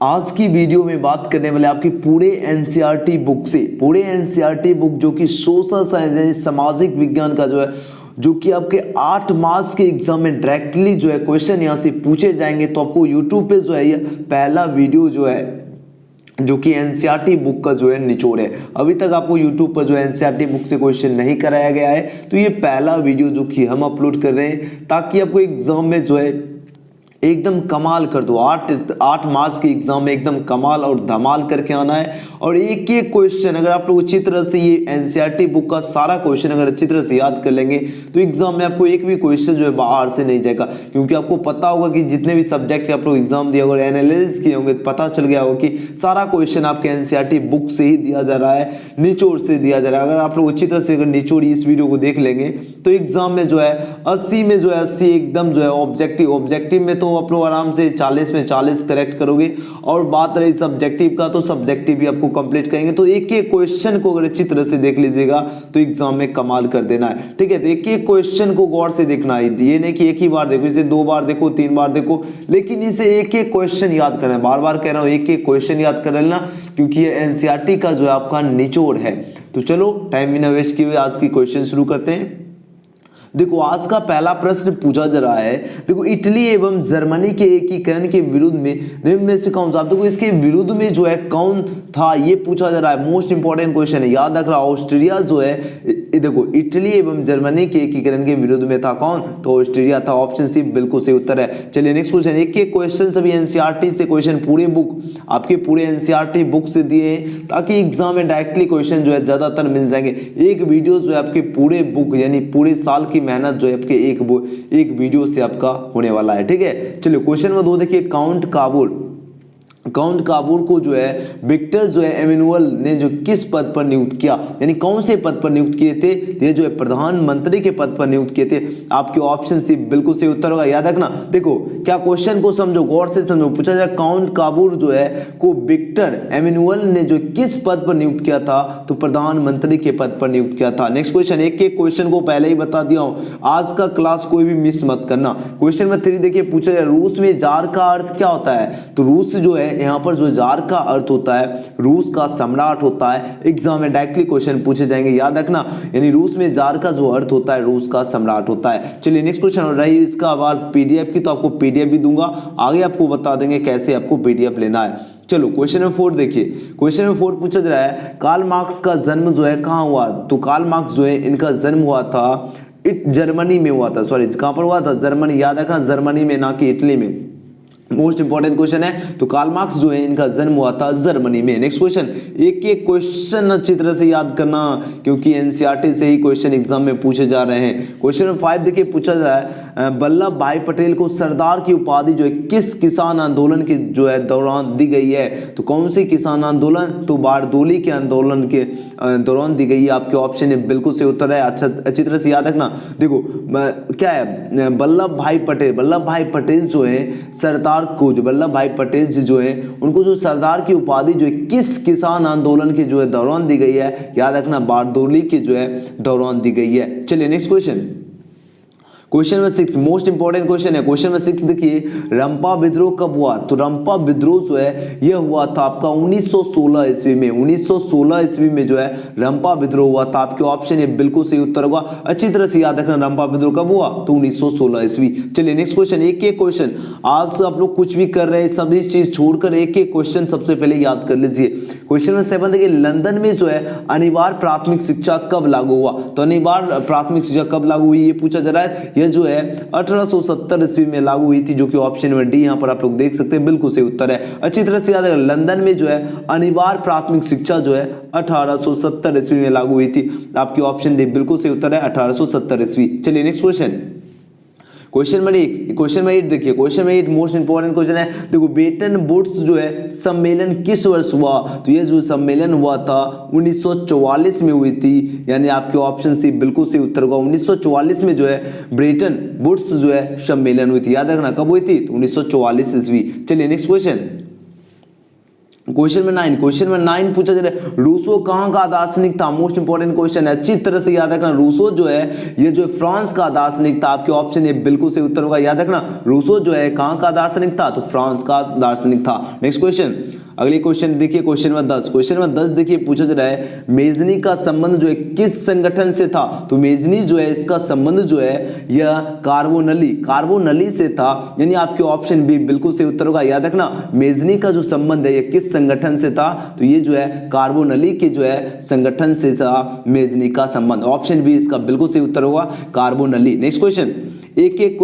आज की वीडियो में बात करने वाले आपकी पूरे एनसीईआरटी बुक से, पूरे एनसीईआरटी बुक जो कि सोशल साइंस यानी सामाजिक विज्ञान का जो है, जो कि आपके 8 मार्क्स के एग्जाम में डायरेक्टली जो है क्वेश्चन यहाँ से पूछे जाएंगे। तो आपको यूट्यूब पे जो है ये पहला वीडियो जो है जो कि एनसीईआरटी बुक का जो है निचोड़ है। अभी तक आपको यूट्यूब पर जो है एनसीईआरटी बुक से क्वेश्चन नहीं कराया गया है, तो ये पहला वीडियो जो कि हम अपलोड कर रहे हैं ताकि आपको एग्जाम में जो है एकदम कमाल कर दो। 8 मार्क्स के एग्जाम में एकदम कमाल और धमाल करके आना है। और एक एक क्वेश्चन अगर आप लोग अच्छी तरह से ये एनसीईआरटी बुक का सारा क्वेश्चन अगर अच्छी तरह से याद कर लेंगे तो एग्जाम में आपको एक भी क्वेश्चन जो है बाहर से नहीं जाएगा। क्योंकि आपको पता होगा कि जितने भी सब्जेक्ट के आप लोग एग्जाम दिए होंगे, एनालिसिस किए होंगे, पता चल गया होगा कि सारा क्वेश्चन आपके एनसीईआरटी बुक से ही दिया जा रहा है, निचोड़ से दिया जा रहा है। अगर आप लोग अच्छी तरह से अगर निचोड़ इस वीडियो को देख लेंगे तो एग्जाम में जो है 80 में जो है 80 एकदम जो है ऑब्जेक्टिव में तो आप लोग आराम से 40 में 40 करेक्ट करोगे। और बात रही सब्जेक्टिव का तो सब्जेक्टिव भी आपको कंप्लीट करेंगे। तो एक एक क्वेश्चन को अगर अच्छी तरह से देख लीजिएगा तो एग्जाम में कमाल कर देना है, ठीक है। तो एक एक क्वेश्चन को गौर से देखना है, ये नहीं कि एक ही बार देखो, इसे 2 बार देखो, 3 बार देखो, लेकिन इसे एक एक क्वेश्चन याद करना है। बार बार कह रहा हूं एक एक क्वेश्चन याद कर लेना, क्योंकि ये एनसीईआरटी का जो है आपका निचोड़ है। तो चलो टाइम बिना वेस्ट किए हुए आज की क्वेश्चन शुरू करते हैं। देखो आज का पहला प्रश्न पूछा जा रहा है, देखो इटली एवं जर्मनी के एकीकरण के विरुद्ध में निम्न में से कौन सा, देखो इसके विरुद्ध में जो है कौन था ये पूछा जा रहा है। मोस्ट इंपॉर्टेंट क्वेश्चन है, याद रखना। ऑस्ट्रिया जो है, देखो इटली एवं जर्मनी के एकीकरण के विरुद्ध में था कौन, तो ऑस्ट्रिया था। ऑप्शन सी बिल्कुल सही उत्तर है। चलिए नेक्स्ट क्वेश्चन। एक एक क्वेश्चन सभी एनसीईआरटी से क्वेश्चन पूरे बुक आपके पूरे एनसीईआरटी बुक से दिए हैं ताकि एग्जाम में डायरेक्टली क्वेश्चन जो है ज्यादातर मिल जाएंगे। एक वीडियो जो है आपके पूरे बुक यानी पूरे साल की मेहनत जो है आपके एक वीडियो से आपका होने वाला है, ठीक है। चलिए क्वेश्चन नंबर 2 देखिए। काउंट काबूल को जो है विक्टर जो है एमेनुअल ने जो किस पद पर नियुक्त किया, यानी कौन से पद पर नियुक्त किए थे, ये जो है प्रधानमंत्री के पद पर नियुक्त किए थे। आपके ऑप्शन सी बिल्कुल सही उत्तर होगा, याद रखना। देखो क्या क्वेश्चन को समझो, गौर से समझो। पूछा जाए काउंट काबूल जो है को विक्टर एमेनुअल ने जो किस पद पर नियुक्त किया था, तो प्रधानमंत्री के पद पर नियुक्त किया था। Next question. एक एक क्वेश्चन को पहले ही बता दिया हूं, आज का क्लास कोई भी मिस मत करना। क्वेश्चन नंबर 3 देखिए। पूछा जाए रूस में जार का अर्थ क्या होता है, तो रूस जो है यहाँ पर जो जार का अर्थ होता है रूस का सम्राट होता है। एग्जाम में डायरेक्टली क्वेश्चन पूछे जाएंगे, याद रखना। यानी रूस में जार का जो अर्थ होता है रूस का सम्राट होता है। चलिए नेक्स्ट क्वेश्चन रही इसका बात पीडीएफ की, तो आपको पीडीएफ भी दूंगा, आगे आपको बता देंगे कैसे आपको पीडीएफ लेना है। चलो क्वेश्चन नंबर 4 देखिए। क्वेश्चन नंबर 4 पूछा जा रहा है कार्ल मार्क्स का जन्म जो है कहाँ हुआ, तो कार्ल मार्क्स जो है इनका जन्म हुआ था जर्मनी में हुआ था। सॉरी कहां पर हुआ था, जर्मनी। याद रखना जर्मनी में, ना कि इटली में। मोस्ट इंपॉर्टेंट क्वेश्चन है। तो कार्ल मार्क्स जो है इनका जन्म हुआ था जर्मनी में। Next question. एक एक क्वेश्चन अच्छी तरह से याद करना, क्योंकि एनसीईआरटी से ही क्वेश्चन एग्जाम में पूछे जा रहे हैं। क्वेश्चन नंबर 5 देखिए। पूछा जा रहा है वल्लभ भाई पटेल को सरदार की उपाधि जो है किस किसान आंदोलन के जो है दौरान दी गई है, तो कौन से किसान आंदोलन, तो बारडोली के आंदोलन के दौरान दी गई है। आपके ऑप्शन है बिल्कुल सही उत्तर है। अच्छा अच्छी तरह से याद रखना। देखो क्या है, वल्लभ भाई पटेल जो है सरदार को, जो वल्लभ भाई पटेल जी जो है उनको जो सरदार की उपाधि जो है किस किसान आंदोलन के जो है दौरान दी गई है, याद रखना बारडोली के जो है दौरान दी गई है। चलिए next question. Question number 6 most important question है। क्वेश्चन नंबर 6 देखिए। रंपा विद्रोह कब हुआ, तो रंपा विद्रोह जो है यह हुआ था आपका 1916 ईस्वी में। 1916 ईस्वी में जो है रंपा विद्रोह हुआ था। आपके ऑप्शन है बिल्कुल सही उत्तर होगा। अच्छी तरह से याद रखना रंपा विद्रोह कब हुआ, तो 1916 ईस्वी। चलिए नेक्स्ट क्वेश्चन। एक एक क्वेश्चन आज आप लोग कुछ भी कर रहे हैं सभी चीज छोड़कर एक एक क्वेश्चन सबसे पहले याद कर लीजिए। क्वेश्चन नंबर 7 देखिए। लंदन में जो है अनिवार्य प्राथमिक शिक्षा कब लागू हुआ, तो अनिवार्य प्राथमिक शिक्षा कब लागू हुई ये पूछा जा रहा है। जो है 1870 ईस्वी में लागू हुई थी, जो कि ऑप्शन नंबर डी यहां पर आप लोग देख सकते हैं, बिल्कुल सही उत्तर है। अच्छी तरह से याद रखें लंदन में जो है अनिवार्य प्राथमिक शिक्षा जो है 1870 ईस्वी में लागू हुई थी। आपके ऑप्शन डी बिल्कुल सही उत्तर है 1870 ईस्वी। चलिए नेक्स्ट क्वेश्चन। क्वेश्चन नंबर 8 देखिए। Question number 8 most important question है। देखो ब्रेटन वुड्स जो है सम्मेलन किस वर्ष हुआ, तो ये जो सम्मेलन हुआ था 1944 में हुई थी। यानी आपके ऑप्शन सी बिल्कुल सही उत्तर होगा। 1944 में जो है ब्रेटन वुड्स जो है सम्मेलन हुई थी। याद रखना कब हुई थी, तो 1944 ईस्वी। चलिए नेक्स्ट क्वेश्चन। क्वेश्चन में 9 पूछा जा रहा है, रूसो कहाँ का दार्शनिक था? मोस्ट इंपॉर्टेंट क्वेश्चन है, अच्छी तरह से याद रखना। रूसो जो है ये जो फ्रांस का दार्शनिक था। आपके ऑप्शन ये बिल्कुल सही उत्तर होगा, याद रखना। रूसो जो है कहाँ का दार्शनिक था? तो फ्रांस का दार्शनिक था। नेक्स्ट क्वेश्चन, अगली क्वेश्चन देखिए, क्वेश्चन नंबर 10 देखिए, पूछा जा रहा है मेजनी का संबंध जो है किस संगठन से था? तो मेजनी जो है इसका संबंध जो है यह कार्बोनली से था, यानी आपके ऑप्शन बी बिल्कुल सही उत्तर होगा, याद रखना। मेजनी का जो संबंध है यह किस संगठन से था? तो ये जो है कार्बोनली के जो है संगठन से था मेजनी का संबंध। ऑप्शन बी इसका बिल्कुल सही उत्तर होगा, कार्बोनली। नेक्स्ट क्वेश्चन, एक एक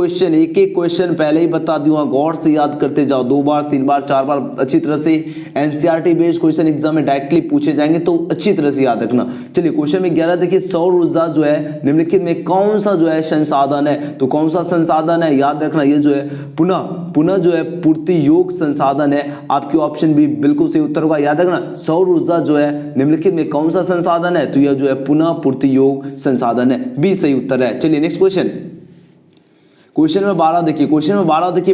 क्वेश्चन पहले ही बता दूंगा, गौर से याद करते जाओ, 2 बार 3 बार 4 बार अच्छी तरह से। एनसीईआरटी बेस्ड क्वेश्चन एग्जाम में डायरेक्टली पूछे जाएंगे, तो अच्छी तरह से याद रखना। चलिए क्वेश्चन में 11 देखिए, सौर ऊर्जा जो है निम्नलिखित में कौन सा जो है संसाधन है? तो कौन सा संसाधन है? याद रखना, ये जो है पुनः जो है पूर्ति योग संसाधन है। आपके ऑप्शन भी बिल्कुल सही उत्तर होगा, याद रखना। सौर ऊर्जा जो है निम्नलिखित में कौन सा संसाधन है? तो यह जो है पुनः पूर्ति योग संसाधन है, बी सही उत्तर है। चलिए नेक्स्ट क्वेश्चन में 12 देखिए,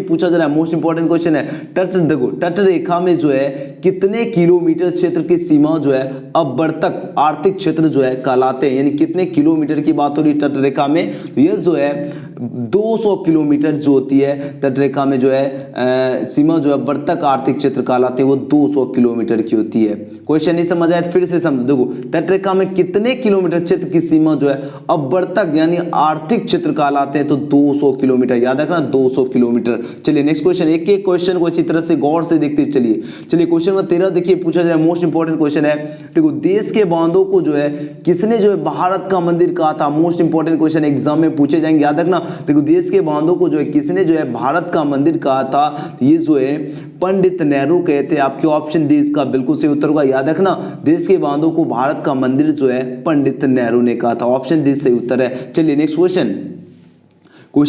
पूछा जा रहा है, मोस्ट इंपॉर्टेंट क्वेश्चन है। तट रेखा में जो है कितने किलोमीटर क्षेत्र की सीमा जो है अपवर्तक आर्थिक क्षेत्र जो है कहलाते हैं? यानी कितने किलोमीटर की बात हो रही है तट रेखा में? तो यह जो है 200 किलोमीटर जो होती है तट रेखा में जो है सीमा जो है अपवर्तक आर्थिक क्षेत्र कहलाते हैं, वो 200 किलोमीटर की होती है। क्वेश्चन नहीं समझ आया तो फिर से समझो। देखो, तट रेखा में कितने किलोमीटर क्षेत्र की सीमा जो है अपवर्तक यानी आर्थिक क्षेत्र कहलाते हैं? तो 200 किलोमीटर, याद रखना 200 किलोमीटर। चलिए नेक्स्ट क्वेश्चन, एक एक क्वेश्चन को अच्छी तरह से गौर से देखते चलिए। क्वेश्चन नंबर 13 देखिए, पूछा जा रहा है, मोस्ट इंपॉर्टेंट क्वेश्चन है। देखो, देश के बांधों को जो है किसने जो है भारत का मंदिर कहा था? मोस्ट इंपॉर्टेंट क्वेश्चन एग्जाम में पूछे जाएंगे, याद रखना। देखो, देश के बांधों को जो है किसने जो है भारत का मंदिर कहा था? ये जो है पंडित नेहरू कहते हैं। आपके ऑप्शन डी इसका बिल्कुल सही उत्तर होगा, याद रखना। देश के बांधों को भारत का मंदिर जो है पंडित नेहरू ने कहा था, ऑप्शन डी सही उत्तर है। चलिए नेक्स्ट क्वेश्चन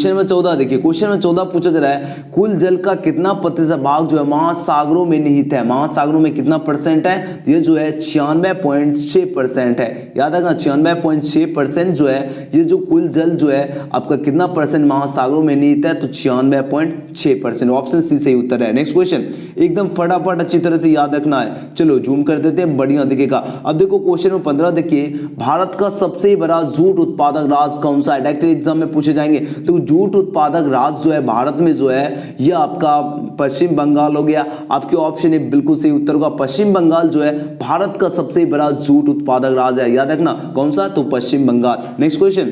में 14 देखिए, क्वेश्चन में 14 पूछा जा रहा है, कुल जल का कितना प्रतिशत भाग जो है महासागरों में निहित है? महासागरों में कितना परसेंट है? ये जो है 96.6% है, याद रखना 96.6% जो है ये जो कुल जल जो है आपका कितना परसेंट महासागरों में निहित है? तो 96.6%, ऑप्शन सी सही उत्तर है। नेक्स्ट क्वेश्चन एकदम फटाफट अच्छी तरह से याद रखना है। चलो जूम कर देते हैं, बढ़िया दिखेगा। अब देखो क्वेश्चन में 15 देखिए, भारत का सबसे बड़ा जूट उत्पादक राज्य कौन सा है? डायरेक्ट एग्जाम में पूछे जाएंगे। तो जूट उत्पादक राज्य जो है भारत में जो है ये आपका पश्चिम बंगाल हो गया। आपके ऑप्शन है बिल्कुल सही उत्तर होगा, पश्चिम बंगाल जो है भारत का सबसे बड़ा जूट उत्पादक राज्य है, याद रखना कौन सा? तो पश्चिम बंगाल। नेक्स्ट क्वेश्चन,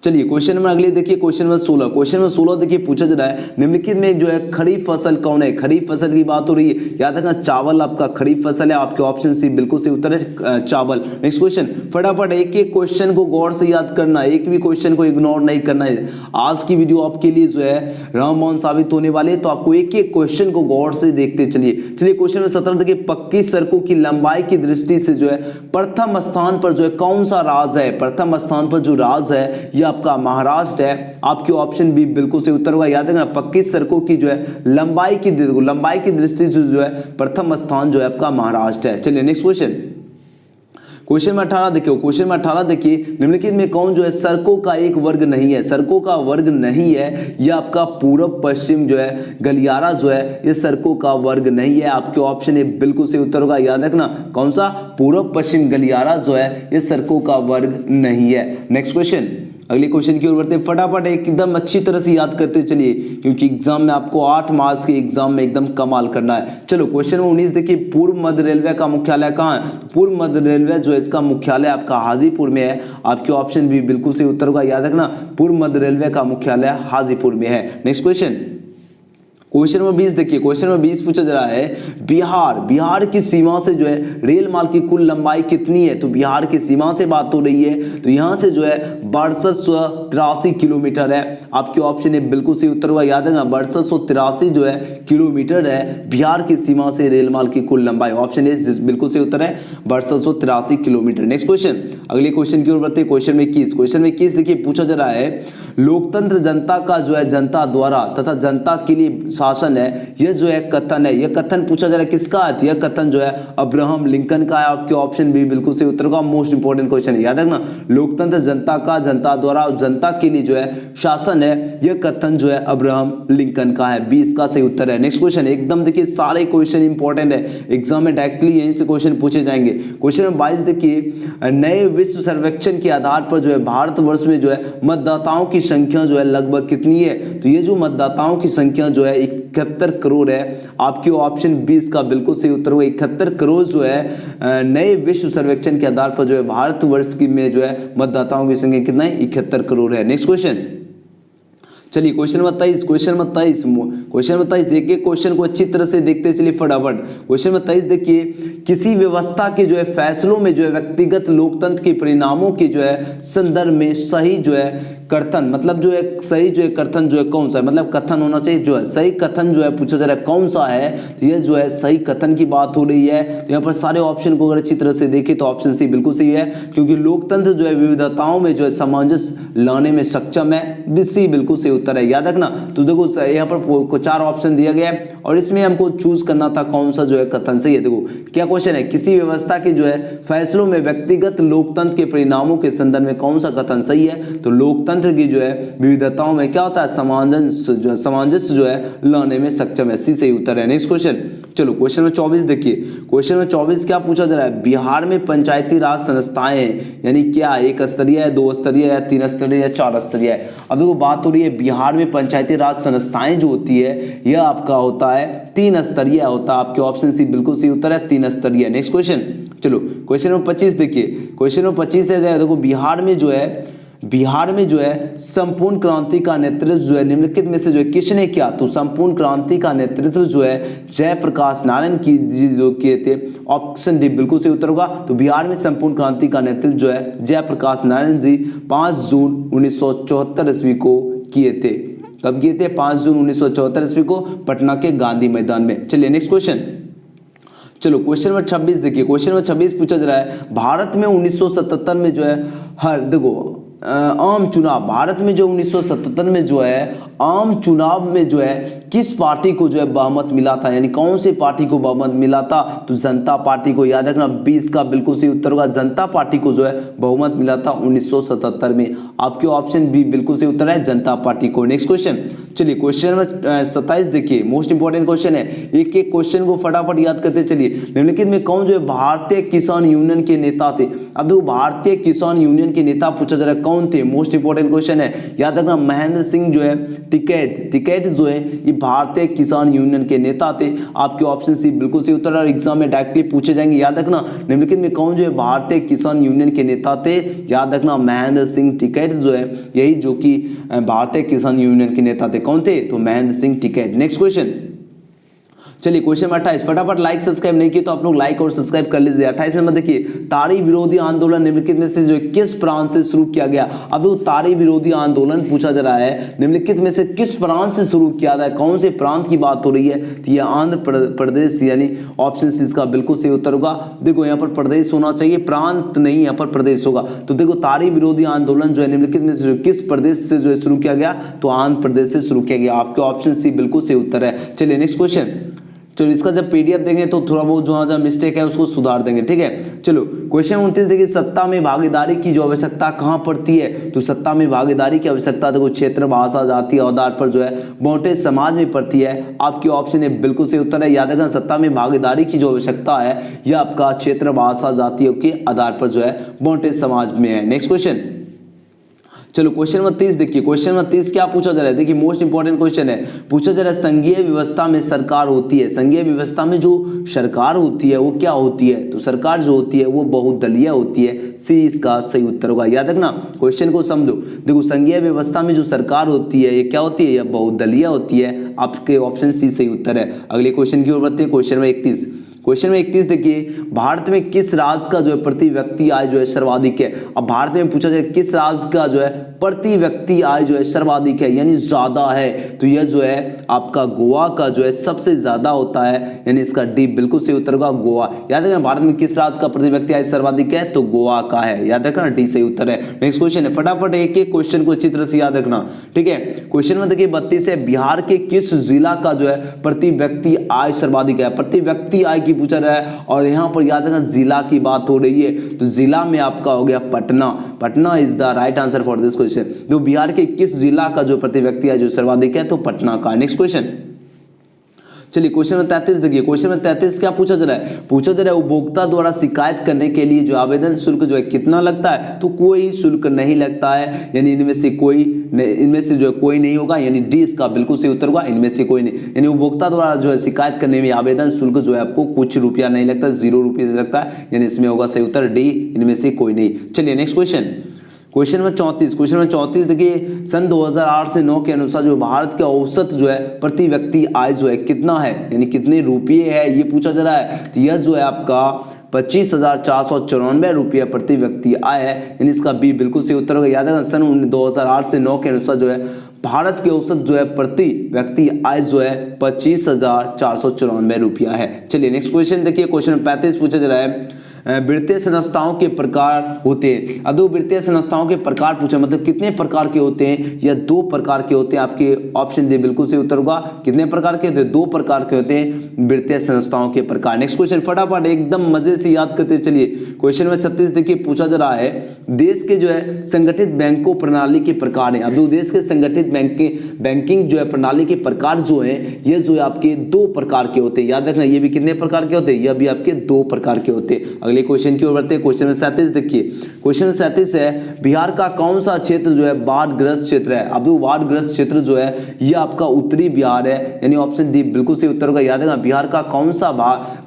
चलिए क्वेश्चन नंबर अगले देखिए, क्वेश्चन नंबर 16 देखिए, पूछा जा रहा है, निम्नलिखित में जो है खरीफ फसल कौन है? खरीफ फसल की बात हो रही है, याद रखना चावल आपका खरीफ फसल है। आपके ऑप्शन सी बिल्कुल सही उत्तर है, चावल। नेक्स्ट क्वेश्चन, फटाफट एक एक क्वेश्चन को गौर से याद करना है, एक भी क्वेश्चन को इग्नोर नहीं करना है। आज की वीडियो आपके लिए जो है रामबाण साबित होने वाले है, तो आपको एक एक क्वेश्चन को गौर से देखते चलिए। क्वेश्चन नंबर 17 देखिए, पक्की सड़कों की लंबाई की दृष्टि से जो है प्रथम स्थान पर जो है कौन सा राज्य है? प्रथम स्थान पर जो राज्य है यह आपका महाराष्ट्र है। आपके ऑप्शन बी बिल्कुल सही उत्तर होगा, याद रखना पक्की सड़कों की जो है लंबाई की दृष्टि से जो है प्रथम स्थान जो है आपका महाराष्ट्र है। चलिए नेक्स्ट क्वेश्चन में 18 देखिए, निम्नलिखित में कौन जो है सड़कों का एक वर्ग नहीं है? सड़कों का वर्ग नहीं है, यह आपका पूर्व पश्चिम जो है गलियारा जो है ये सड़कों का वर्ग नहीं है। आपके ऑप्शन है बिल्कुल सही उत्तर होगा, याद रखना कौन सा? पूर्व पश्चिम गलियारा जो है ये सड़कों का वर्ग नहीं है। नेक्स्ट क्वेश्चन, अगले क्वेश्चन की ओर बढ़ते हैं, फटाफट एकदम अच्छी तरह से याद करते चलिए, क्योंकि एग्जाम में आपको 8 मार्क्स के एग्जाम में एकदम कमाल करना है। चलो क्वेश्चन 19 देखिए, पूर्व मध्य रेलवे का मुख्यालय कहाँ है? पूर्व मध्य रेलवे जो है इसका मुख्यालय आपका हाजीपुर में है। आपके ऑप्शन भी बिल्कुल सही उत्तर होगा, याद रखना पूर्व मध्य रेलवे का मुख्यालय हाजीपुर में है। नेक्स्ट क्वेश्चन नंबर 20 देखिए, क्वेश्चन नंबर 20 पूछा जा रहा है, बिहार की सीमा से जो है रेल मार्ग की कुल लंबाई कितनी है? तो बिहार की सीमा से बात हो रही है, तो यहाँ से जो है 6283 किलोमीटर है। आपके ऑप्शन है बिल्कुल सही उत्तर हुआ, याद है ना 6283 जो है किलोमीटर है बिहार की सीमा से रेल मार्ग की कुल लंबाई। ऑप्शन ए बिल्कुल सही उत्तर है 6283 किलोमीटर। नेक्स्ट क्वेश्चन, अगले क्वेश्चन की ओर बढ़ते हैं, क्वेश्चन में 21 देखिए, पूछा जा रहा है, लोकतंत्र जनता का जो है जनता द्वारा तथा जनता के लिए शासन है, यह जो है कथन है, यह कथन पूछा जा रहा है किसका है, यह कथन जो है अब्राहम लिंकन का है। आपके ऑप्शन बी बिल्कुल सही उत्तर का मोस्ट इंपोर्टेंट क्वेश्चन है, याद रखना। लोकतंत्र जनता का, जनता द्वारा, जनता के लिए जो है शासन है, यह कथन जो है अब्राहम लिंकन का है। बी इसका सही उत्तर है। नेक्स्ट क्वेश्चन एकदम देखिए सारे क्वेश्चन इंपॉर्टेंट है, एग्जाम में डायरेक्टली यहीं से क्वेश्चन पूछे जाएंगे। क्वेश्चन नंबर 22 देखिए, नए विश्व सर्वेक्षण के आधार पर जो है भारतवर्ष में जो है मतदाताओं की संख्या जो है लगभग कितनी है, तो ये जो मतदाताओं की संख्या जो है 71 करोड़ है। आपके ऑप्शन 20 का बिल्कुल सही उत्तर होगा। 71 करोड़ जो है नए विश्व सर्वेक्षण के आधार पर जो है भारतवर्ष की में जो है मतदाताओं की संख्या कितना है, 71 करोड़ है। नेक्स्ट क्वेश्चन चलिए क्वेश्चन नंबर 23 एक एक क्वेश्चन को अच्छी तरह से देखते चलिए फटाफट। क्वेश्चन नंबर 23 देखिए, किसी व्यवस्था के जो है फैसलों में जो है व्यक्तिगत लोकतंत्र के परिणामों के जो है संदर्भ में सही जो है कथन, मतलब जो है सही जो है कथन जो है कौन सा है, मतलब कथन होना चाहिए जो है सही कथन जो है पूछा जा रहा है कौन सा है, तो ये जो है सही कथन की बात हो रही है। तो यहाँ पर सारे ऑप्शन को अगर अच्छी तरह से देखें तो ऑप्शन सी बिल्कुल सही है, क्योंकि लोकतंत्र जो है विविधताओं में जो है सामंजस्य लाने में सक्षम है। सी बिल्कुल सही उत्तर है, याद रखना। तो देखो यहाँ पर 4 ऑप्शन दिया गया है और इसमें हमको चूज करना था कौन सा जो है कथन सही है। देखो क्या क्वेश्चन है, किसी व्यवस्था के जो है फैसलों में व्यक्तिगत लोकतंत्र के परिणामों के संदर्भ में कौन सा कथन सही है, तो लोकतंत्र की जो है विविधताओं में क्या होता है, सामंजस्य जो है लाने में सक्षम है। सी सही उत्तर है। नेक्स्ट क्वेश्चन चलो क्वेश्चन नंबर 24 देखिए। क्वेश्चन नंबर 24 क्या पूछा जा रहा है, बिहार में पंचायती राज संस्थाएं यानी क्या 1 स्तरीय है, 2 स्तरीय है, 3 स्तरीय है, 4 स्तरीय है। अब देखो बात हो रही है बिहार में पंचायती राज संस्थाएं जो होती है यह आपका होता है 3 स्तरीय होता है। आपके ऑप्शन सी बिल्कुल सही उत्तर है, 3 स्तरीय। नेक्स्ट क्वेश्चन चलो क्वेश्चन नंबर 25 देखिए। क्वेश्चन नंबर 25 है देखो, बिहार में जो है संपूर्ण क्रांति का नेतृत्व जो है निम्नलिखित में से जो है किसने किया, तो संपूर्ण क्रांति का नेतृत्व जो है जयप्रकाश नारायण की जो किए थे। ऑप्शन डी बिल्कुल सही उत्तर होगा। तो बिहार में संपूर्ण क्रांति का नेतृत्व जो है जयप्रकाश नारायण जी 5 जून 1974 ईस्वी को किए थे। कब किए थे, 5 जून 1974 ईस्वी को पटना के गांधी मैदान में। चलिए नेक्स्ट क्वेश्चन चलो क्वेश्चन नंबर 26 देखिए। क्वेश्चन नंबर 26 पूछा जा रहा है, भारत में 1977 में जो है देखो आम चुनाव, भारत में जो 1977 में जो है आम चुनाव में जो है किस पार्टी को जो है बहुमत मिला था, यानी कौन से पार्टी को बहुमत मिला था, तो जनता पार्टी को। याद रखना 20 का बिल्कुल सही उत्तर होगा, जनता पार्टी को जो है बहुमत मिला था 1977 में। आपके ऑप्शन बी बिल्कुल सही उत्तर है, जनता पार्टी को। नेक्स्ट क्वेश्चन चलिए क्वेश्चन नंबर 27 देखिए, मोस्ट इंपॉर्टेंट क्वेश्चन है। एक एक क्वेश्चन को फटाफट याद करते चलिए। निम्नलिखित में कौन जो है भारतीय किसान यूनियन के नेता थे। अब देखो भारतीय किसान यूनियन के नेता पूछा जा रहा है कौन थे, मोस्ट इंपॉर्टेंट क्वेश्चन है। याद रखना महेंद्र सिंह जो है टिकैत जो है ये भारतीय किसान यूनियन के नेता थे। आपके ऑप्शन सी बिल्कुल सही उत्तर और एग्जाम में डायरेक्टली पूछे जाएंगे। याद रखना निम्नलिखित में कौन जो है भारतीय किसान यूनियन के नेता थे, याद रखना महेंद्र सिंह टिकैत जो है यही जो कि भारतीय किसान यूनियन के नेता थे। कौन थे, तो महेंद्र सिंह टिकैत। नेक्स्ट क्वेश्चन चलिए क्वेश्चन नंबर 28 फटाफट लाइक सब्सक्राइब नहीं किए तो आप लोग लाइक और सब्सक्राइब कर लीजिए। 28 नंबर देखिए, तारी विरोधी आंदोलन निम्नलिखित में से जो किस प्रांत से शुरू किया गया। अब तो तारी विरोधी आंदोलन पूछा जा रहा है निम्नलिखित में से किस प्रांत से शुरू किया था, कौन से प्रांत की बात हो रही है, तो ये आंध्र प्रदेश यानी ऑप्शन सी इसका बिल्कुल सही उत्तर होगा। देखो यहाँ पर प्रदेश होना चाहिए, प्रांत नहीं, यहाँ पर प्रदेश होगा। तो देखो तारी विरोधी आंदोलन जो है निम्नलिखित में से किस प्रदेश से जो है शुरू किया गया, तो आंध्र प्रदेश से शुरू किया गया। आपके ऑप्शन सी बिल्कुल सही उत्तर है। चलिए नेक्स्ट क्वेश्चन, चलो इसका जब पीडीएफ देंगे तो थोड़ा बहुत जहाँ मिस्टेक है उसको सुधार देंगे, ठीक है। चलो क्वेश्चन 29 देखिए, सत्ता में भागीदारी की जो आवश्यकता कहाँ पड़ती है, तो सत्ता में भागीदारी की आवश्यकता देखो क्षेत्र भाषा जाति आधार पर जो है बांटे समाज में पड़ती है। आपके ऑप्शन है बिल्कुल सही उत्तर है। याद रखना सत्ता में भागीदारी की जो आवश्यकता है यह आपका क्षेत्र भाषा जातियों के आधार पर जो है बांटे समाज में है। नेक्स्ट क्वेश्चन चलो क्वेश्चन नंबर 30 देखिए। क्वेश्चन नंबर 30 क्या पूछा जा रहा है, देखिए मोस्ट इंपॉर्टेंट क्वेश्चन है। पूछा जा रहा है संघीय व्यवस्था में सरकार होती है, संघीय व्यवस्था में जो सरकार होती है वो क्या होती है, तो सरकार जो होती है वो बहुदलीय होती है। सी इसका सही उत्तर होगा। याद रखना क्वेश्चन को समझो। देखो संघीय व्यवस्था में जो सरकार होती है ये क्या होती है, यह बहुदलीय होती है। आपके ऑप्शन सी सही उत्तर है। अगले क्वेश्चन की ओर बढ़ते हैं। Question number 31। क्वेश्चन में 31 देखिए, भारत में किस राज्य का जो है प्रति व्यक्ति आय जो है सर्वाधिक है। अब भारत में पूछा जाए किस राज्य का जो है प्रति व्यक्ति आय जो है सर्वाधिक है यानी ज्यादा है, तो यह जो है आपका गोवा का जो है सबसे ज्यादा होता है, यानी इसका डी बिल्कुल सही उत्तर होगा गोवा। याद रखना भारत में किस राज्य का प्रति व्यक्ति आय सर्वाधिक है, तो गोवा का है। याद रखना डी सही उत्तर है। नेक्स्ट क्वेश्चन है, फटाफट एक एक क्वेश्चन को अच्छी तरह से याद रखना, ठीक है। क्वेश्चन में देखिए 32 है, बिहार के किस जिला का जो है प्रति व्यक्ति आय सर्वाधिक है, प्रति व्यक्ति आय की पूछा रहा है और यहाँ पर याद रखना जिला की बात हो रही है, तो जिला में आपका हो गया Patna. Patna is the right answer for this question. तो बिहार के किस जिला का जो प्रति व्यक्ति आय जो सर्वाधिक है, तो पटना का। नेक्स्ट क्वेश्चन, चलिए क्वेश्चन में 33 देखिए। क्वेश्चन में 33 क्या पूछा जा रहा है, पूछा जा रहा है उपभोक्ता द्वारा शिकायत करने के लिए जो आवेदन शुल्क जो है कितना लगता है, तो कोई शुल्क नहीं लगता है, यानी इनमें से जो है कोई नहीं होगा, यानी डी इसका बिल्कुल सही उत्तर होगा, इनमें से कोई नहीं। यानी उपभोक्ता द्वारा जो है शिकायत करने में आवेदन शुल्क जो है आपको कुछ रुपया नहीं लगता, 0 रुपये से लगता है, यानी इसमें होगा सही उत्तर डी, इनमें से कोई नहीं। चलिए नेक्स्ट क्वेश्चन, क्वेश्चन में 34 देखिए, सन 2008 से 9 के अनुसार जो भारत का औसत जो है प्रति व्यक्ति आय जो है कितना है, यानी कितने रुपये है ये पूछा जा रहा है। तो यह जो है आपका 25,494 रुपये प्रति व्यक्ति आय है, यानी इसका बी बिल्कुल सही उत्तर होगा। याद है सन 2008 से 9 के अनुसार जो है भारत के औसत जो है प्रति व्यक्ति आय जो है 25,494 रुपया है। चलिए नेक्स्ट क्वेश्चन देखिए, क्वेश्चन 35 पूछा जा रहा है, वित्तीय संस्थाओं के प्रकार होते हैं। अब दो वित्तीय संस्थाओं के प्रकार पूछा, मतलब कितने प्रकार के होते हैं, या 2 प्रकार के होते हैं। आपके ऑप्शन दे बिल्कुल सही उत्तर होगा, कितने प्रकार के होते हैं, 2 प्रकार के होते हैं वित्तीय संस्थाओं के प्रकार। नेक्स्ट क्वेश्चन फटाफट एकदम मजे से याद करते चलिए। क्वेश्चन में 36 देखिए पूछा जा रहा है, देश के जो है संगठित बैंकों प्रणाली के प्रकार है। अब दो देश के संगठित बैंकिंग जो है प्रणाली के प्रकार जो है, ये जो है आपके 2 प्रकार के होते हैं। याद रखना ये भी कितने प्रकार के होते हैं, यह भी आपके 2 प्रकार के होते हैं। अगले क्वेश्चन की ओर बढ़ते हैं। क्वेश्चन में 37 देखिए, क्वेश्चन में 37 है, बिहार का कौन सा क्षेत्र जो है बाढ़ग्रस्त क्षेत्र है। अब जो बाढ़ग्रस्त क्षेत्र जो है ये आपका उत्तरी बिहार है, यानी ऑप्शन डी बिल्कुल सही उत्तर होगा। याद रखना बिहार का कौन सा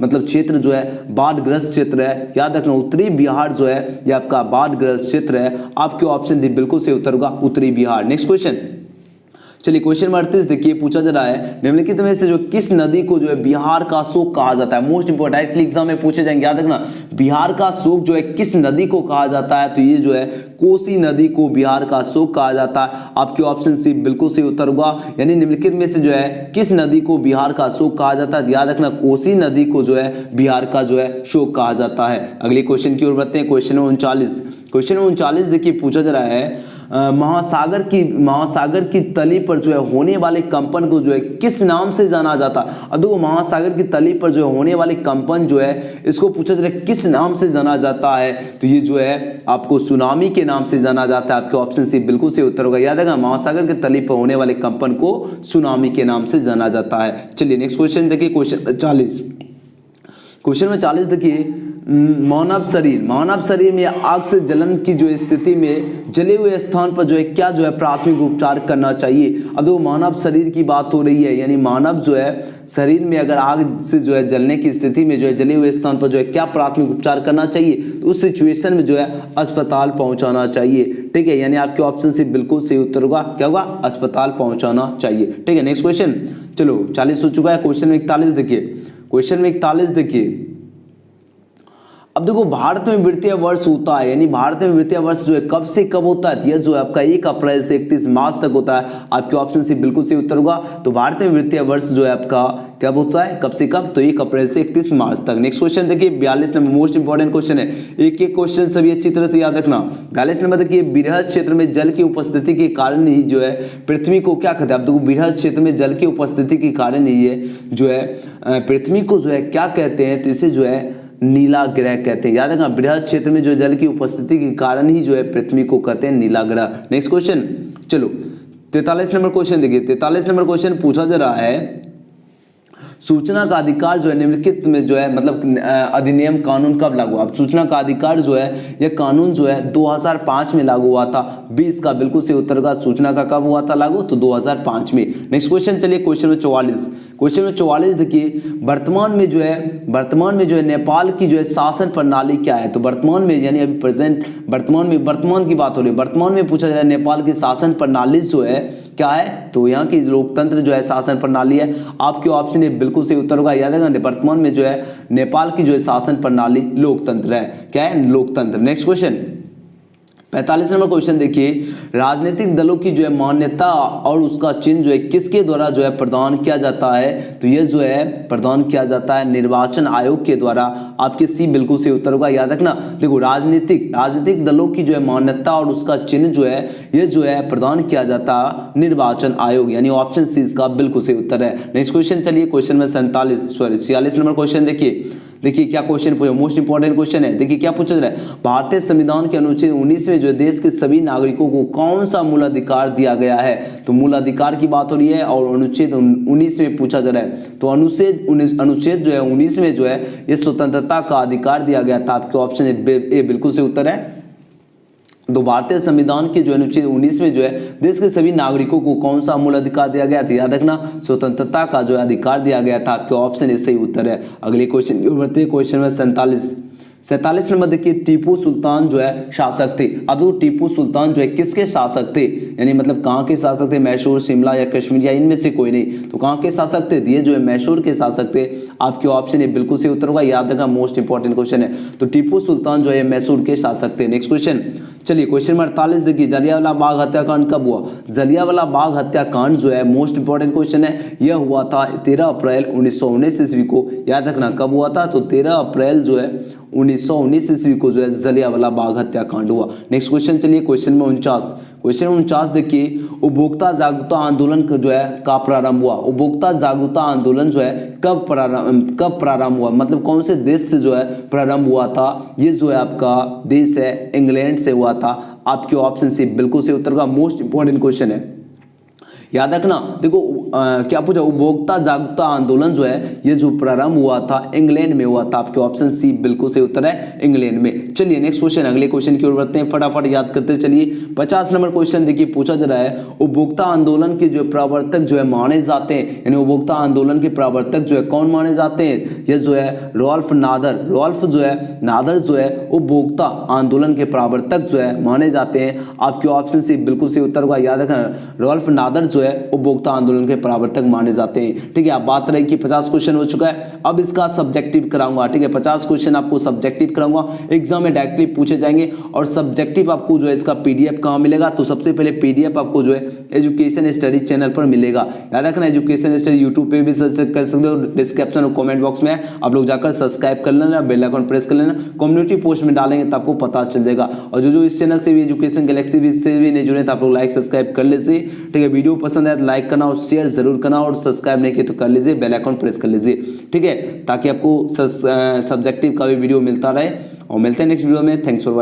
मतलब क्षेत्र जो है बाढ़ग्रस्त क्षेत्र है, याद रखना उत्तरी बिहार जो है ये आपका बाढ़ग्रस्त क्षेत्र है। आपके ऑप्शन डी बिल्कुल सही उत्तर होगा उत्तरी बिहार। नेक्स्ट क्वेश्चन, चलिए क्वेश्चन 38 देखिए, पूछा जा रहा है, निम्नलिखित में से जो किस नदी को जो है बिहार का शोक कहा जाता है। मोस्ट इंपोर्टेंट एग्जाम में पूछे जाएंगे, याद रखना बिहार का शोक जो है किस नदी को कहा जाता है, तो ये जो है कोसी नदी को बिहार का शोक कहा जाता है। आपके ऑप्शन सी बिल्कुल सही उत्तर होगा, यानी निम्नलिखित में से जो है किस नदी को बिहार का शोक कहा जाता है, याद रखना कोसी नदी को जो है बिहार का जो है शोक कहा जाता है। अगले क्वेश्चन की ओर बढ़ते हैं। क्वेश्चन 39 देखिए, पूछा जा रहा है, महासागर की तली पर जो है होने वाले कंपन को जो है किस नाम से जाना जाता है। अब देखो महासागर की तली पर जो है होने वाले कंपन जो है इसको पूछा जा रहा है किस नाम से जाना जाता है, तो ये जो है आपको सुनामी के नाम से जाना जाता है। आपके ऑप्शन सी बिल्कुल सही उत्तर होगा। याद रखना महासागर की तली पर होने वाले कंपन को सुनामी के नाम से जाना जाता है। चलिए नेक्स्ट क्वेश्चन देखिए, क्वेश्चन में 40 देखिए, मानव शरीर में आग से जलन की जो स्थिति में जले हुए स्थान पर जो है क्या जो है प्राथमिक उपचार करना चाहिए। अब जो मानव शरीर की बात हो रही है, यानी मानव जो है शरीर में अगर आग से जो है जलने की स्थिति में जो है जले हुए स्थान पर जो है क्या प्राथमिक उपचार करना चाहिए, तो उस सिचुएशन में जो है अस्पताल पहुंचाना चाहिए। ठीक है, यानी आपके ऑप्शन से बिल्कुल सही उत्तर होगा, क्या होगा, अस्पताल पहुंचाना चाहिए। ठीक है, नेक्स्ट क्वेश्चन, चलो 40 हो चुका है। क्वेश्चन में 41 देखिए, अब देखो भारत में वित्तीय वर्ष होता है, यानी भारत में वित्तीय वर्ष जो है कब से कब होता है, यह जो है आपका 1 अप्रैल से 31 मार्च तक होता है। आपके ऑप्शन से बिल्कुल सही उत्तर होगा। तो भारत में वित्तीय वर्ष जो है आपका कब होता है, कब से कब, तो 1 अप्रैल से 31 मार्च तक। नेक्स्ट क्वेश्चन देखिए 42 नंबर, मोस्ट इंपोर्टेंट क्वेश्चन है, एक क्वेश्चन सभी अच्छी तरह से याद रखना। 42 नंबर देखिए, बृहद क्षेत्र में जल की उपस्थिति के कारण ही जो है पृथ्वी को क्या कहते हैं। अब देखो बृहद क्षेत्र में जल की उपस्थिति के कारण ही ये जो है पृथ्वी को जो है क्या कहते हैं, तो इसे जो है नीला ग्रह कहते हैं। याद रखना बृहद क्षेत्र में जो जल की उपस्थिति के कारण ही जो है पृथ्वी को कहते हैं नीला ग्रह। नेक्स्ट क्वेश्चन, चलो 43 नंबर क्वेश्चन देखिए, 43 नंबर क्वेश्चन पूछा जा रहा है, सूचना का अधिकार जो है निम्नलिखित में जो है मतलब अधिनियम कानून कब लागू हुआ। अब सूचना का अधिकार जो है यह कानून जो है 2005 में लागू हुआ था। 20 का बिल्कुल सही उत्तर का सूचना का कब हुआ था लागू, तो 2005 में। नेक्स्ट क्वेश्चन चलिए, क्वेश्चन में 44 देखिए, वर्तमान में जो है नेपाल की जो है शासन प्रणाली क्या है। तो वर्तमान में यानी अभी प्रेजेंट वर्तमान की बात हो रही है, वर्तमान में पूछा जा रहा है नेपाल की शासन प्रणाली जो है क्या है, तो यहाँ की लोकतंत्र जो है शासन प्रणाली है। आपके ऑप्शन ये बिल्कुल सही उत्तर होगा। याद रखना वर्तमान में जो है नेपाल की जो है शासन प्रणाली लोकतंत्र है, क्या है, लोकतंत्र। नेक्स्ट क्वेश्चन 45 नंबर क्वेश्चन देखिए, राजनीतिक दलों की जो है मान्यता और उसका चिन्ह जो है किसके द्वारा जो है प्रदान किया जाता है? तो ये जो है प्रदान किया जाता है निर्वाचन आयोग के द्वारा। आपके सी बिल्कुल सही उत्तर होगा। याद रखना, देखो राजनीतिक दलों की जो है मान्यता और उसका चिन्ह जो है ये जो है प्रदान किया जाता है निर्वाचन आयोग, यानी ऑप्शन सी इसका बिल्कुल सही उत्तर है। नेक्स्ट क्वेश्चन चलिए, क्वेश्चन में 46 नंबर क्वेश्चन देखिए क्या क्वेश्चन पूछा, मोस्ट इंपॉर्टेंट क्वेश्चन है। देखिए क्या पूछा जा रहा है, भारतीय संविधान के अनुच्छेद 19 में जो है देश के सभी नागरिकों को कौन सा मूलाधिकार दिया गया है? तो मूलाधिकार की बात हो रही है और अनुच्छेद 19 में पूछा जा रहा है। तो अनुच्छेद जो है 19 में जो है ये स्वतंत्रता का अधिकार दिया गया था। आपके ऑप्शन ए बिल्कुल से उत्तर है। तो भारतीय संविधान के जो अनुच्छेद 19 में जो है देश के सभी नागरिकों को कौन सा मूल अधिकार दिया गया था? याद रखना, स्वतंत्रता का जो है अधिकार दिया गया था। आपके ऑप्शन ए सही उत्तर है। अगले क्वेश्चन की ओर बढ़ते हैं, क्वेश्चन में 47 नंबर देखिए, टीपू सुल्तान जो है शासक थे। अब वो टीपू सुल्तान जो है किसके शासक थे, यानी मतलब कहाँ के शासक थे? मैसूर, शिमला या कश्मीर या इनमें से कोई नहीं। तो कहाँ के शासक थे? ये जो है मैसूर के शासक थे। आपके ऑप्शन ये बिल्कुल सही उत्तर होगा। याद रखना, मोस्ट इंपॉर्टेंट क्वेश्चन है। तो टीपू सुल्तान जो है मैसूर के शासक थे। नेक्स्ट क्वेश्चन चलिए, क्वेश्चन नंबर 48 देखिए, जलियांवाला बाग हत्याकांड कब हुआ? जलियांवाला बाग हत्याकांड जो है मोस्ट इंपॉर्टेंट क्वेश्चन है। यह हुआ था 13 अप्रैल 1919 ईस्वी को। याद रखना कब हुआ था? तो 13 अप्रैल जो है 1919 ईस्वी को जो है जलियांवाला बाग हत्याकांड हुआ। नेक्स्ट क्वेश्चन चलिए, क्वेश्चन में 49 देखिए, उपभोक्ता जागरूकता आंदोलन जो है का प्रारंभ हुआ। उपभोक्ता जागरूकता आंदोलन जो है कब प्रारंभ हुआ, मतलब कौन से देश से जो है प्रारंभ हुआ था? ये जो है आपका देश है इंग्लैंड से हुआ था। आपके ऑप्शन सी बिल्कुल से उत्तर का मोस्ट इंपॉर्टेंट क्वेश्चन है। याद रखना, देखो क्या पूछा, उपभोक्ता जागरूकता आंदोलन जो है ये जो प्रारंभ हुआ था इंग्लैंड में हुआ था। आपके ऑप्शन सी बिल्कुल सही उत्तर है, इंग्लैंड में। चलिए नेक्स्ट क्वेश्चन, अगले क्वेश्चन की ओर बढ़ते हैं, फटाफट याद करते चलिए। 50 नंबर क्वेश्चन देखिए, पूछा जा रहा है उपभोक्ता आंदोलन के जो प्रवर्तक जो है माने जाते हैं, यानी उपभोक्ता आंदोलन के प्रवर्तक जो है कौन माने जाते हैं? ये जो है रॉल्फ नादर जो है उपभोक्ता आंदोलन के प्रवर्तक जो है माने जाते हैं। आपके ऑप्शन सी बिल्कुल सही उत्तर होगा। याद रखना, रॉल्फ नादर जो है उपभोक्ता आंदोलन के प्रवर्तक माने जाते हैं। ठीक है, अब बात रही कि 50 क्वेश्चन हो चुका है, अब इसका सब्जेक्टिव कराऊंगा। ठीक है, 50 क्वेश्चन आपको सब्जेक्टिव कराऊंगा, एग्जाम में डायरेक्टली पूछे जाएंगे। और सब्जेक्टिव आपको जो है इसका पीडीएफ कहां मिलेगा? तो सबसे पहले पीडीएफ आपको जो है एजुकेशन स्टडी चैनल पर मिलेगा। याद रखना, एजुकेशन स्टडी यूट्यूब पे भी सर्च कर सकते हो, डिस्क्रिप्शन और कमेंट बॉक्स में आप लोग जाकर सब्सक्राइब कर लेना, बेल आइकन प्रेस कर लेना। कम्युनिटी पोस्ट में डालेंगे तो आपको पता चल जाएगा। और जो इस चैनल से भी एजुकेशन गैलेक्सी से भी नहीं जुड़े तो आप लोग लाइक सब्सक्राइब कर लीजिए। ठीक है, वीडियो पसंद आए तो लाइक करना और शेयर जरूर करना, और सब्सक्राइब नहीं किए तो कर लीजिए, बेल आइकन प्रेस कर लीजिए। ठीक है, ताकि आपको सब्जेक्टिव का भी वीडियो मिलता रहे। और मिलते हैं नेक्स्ट वीडियो में। Thanks for watching.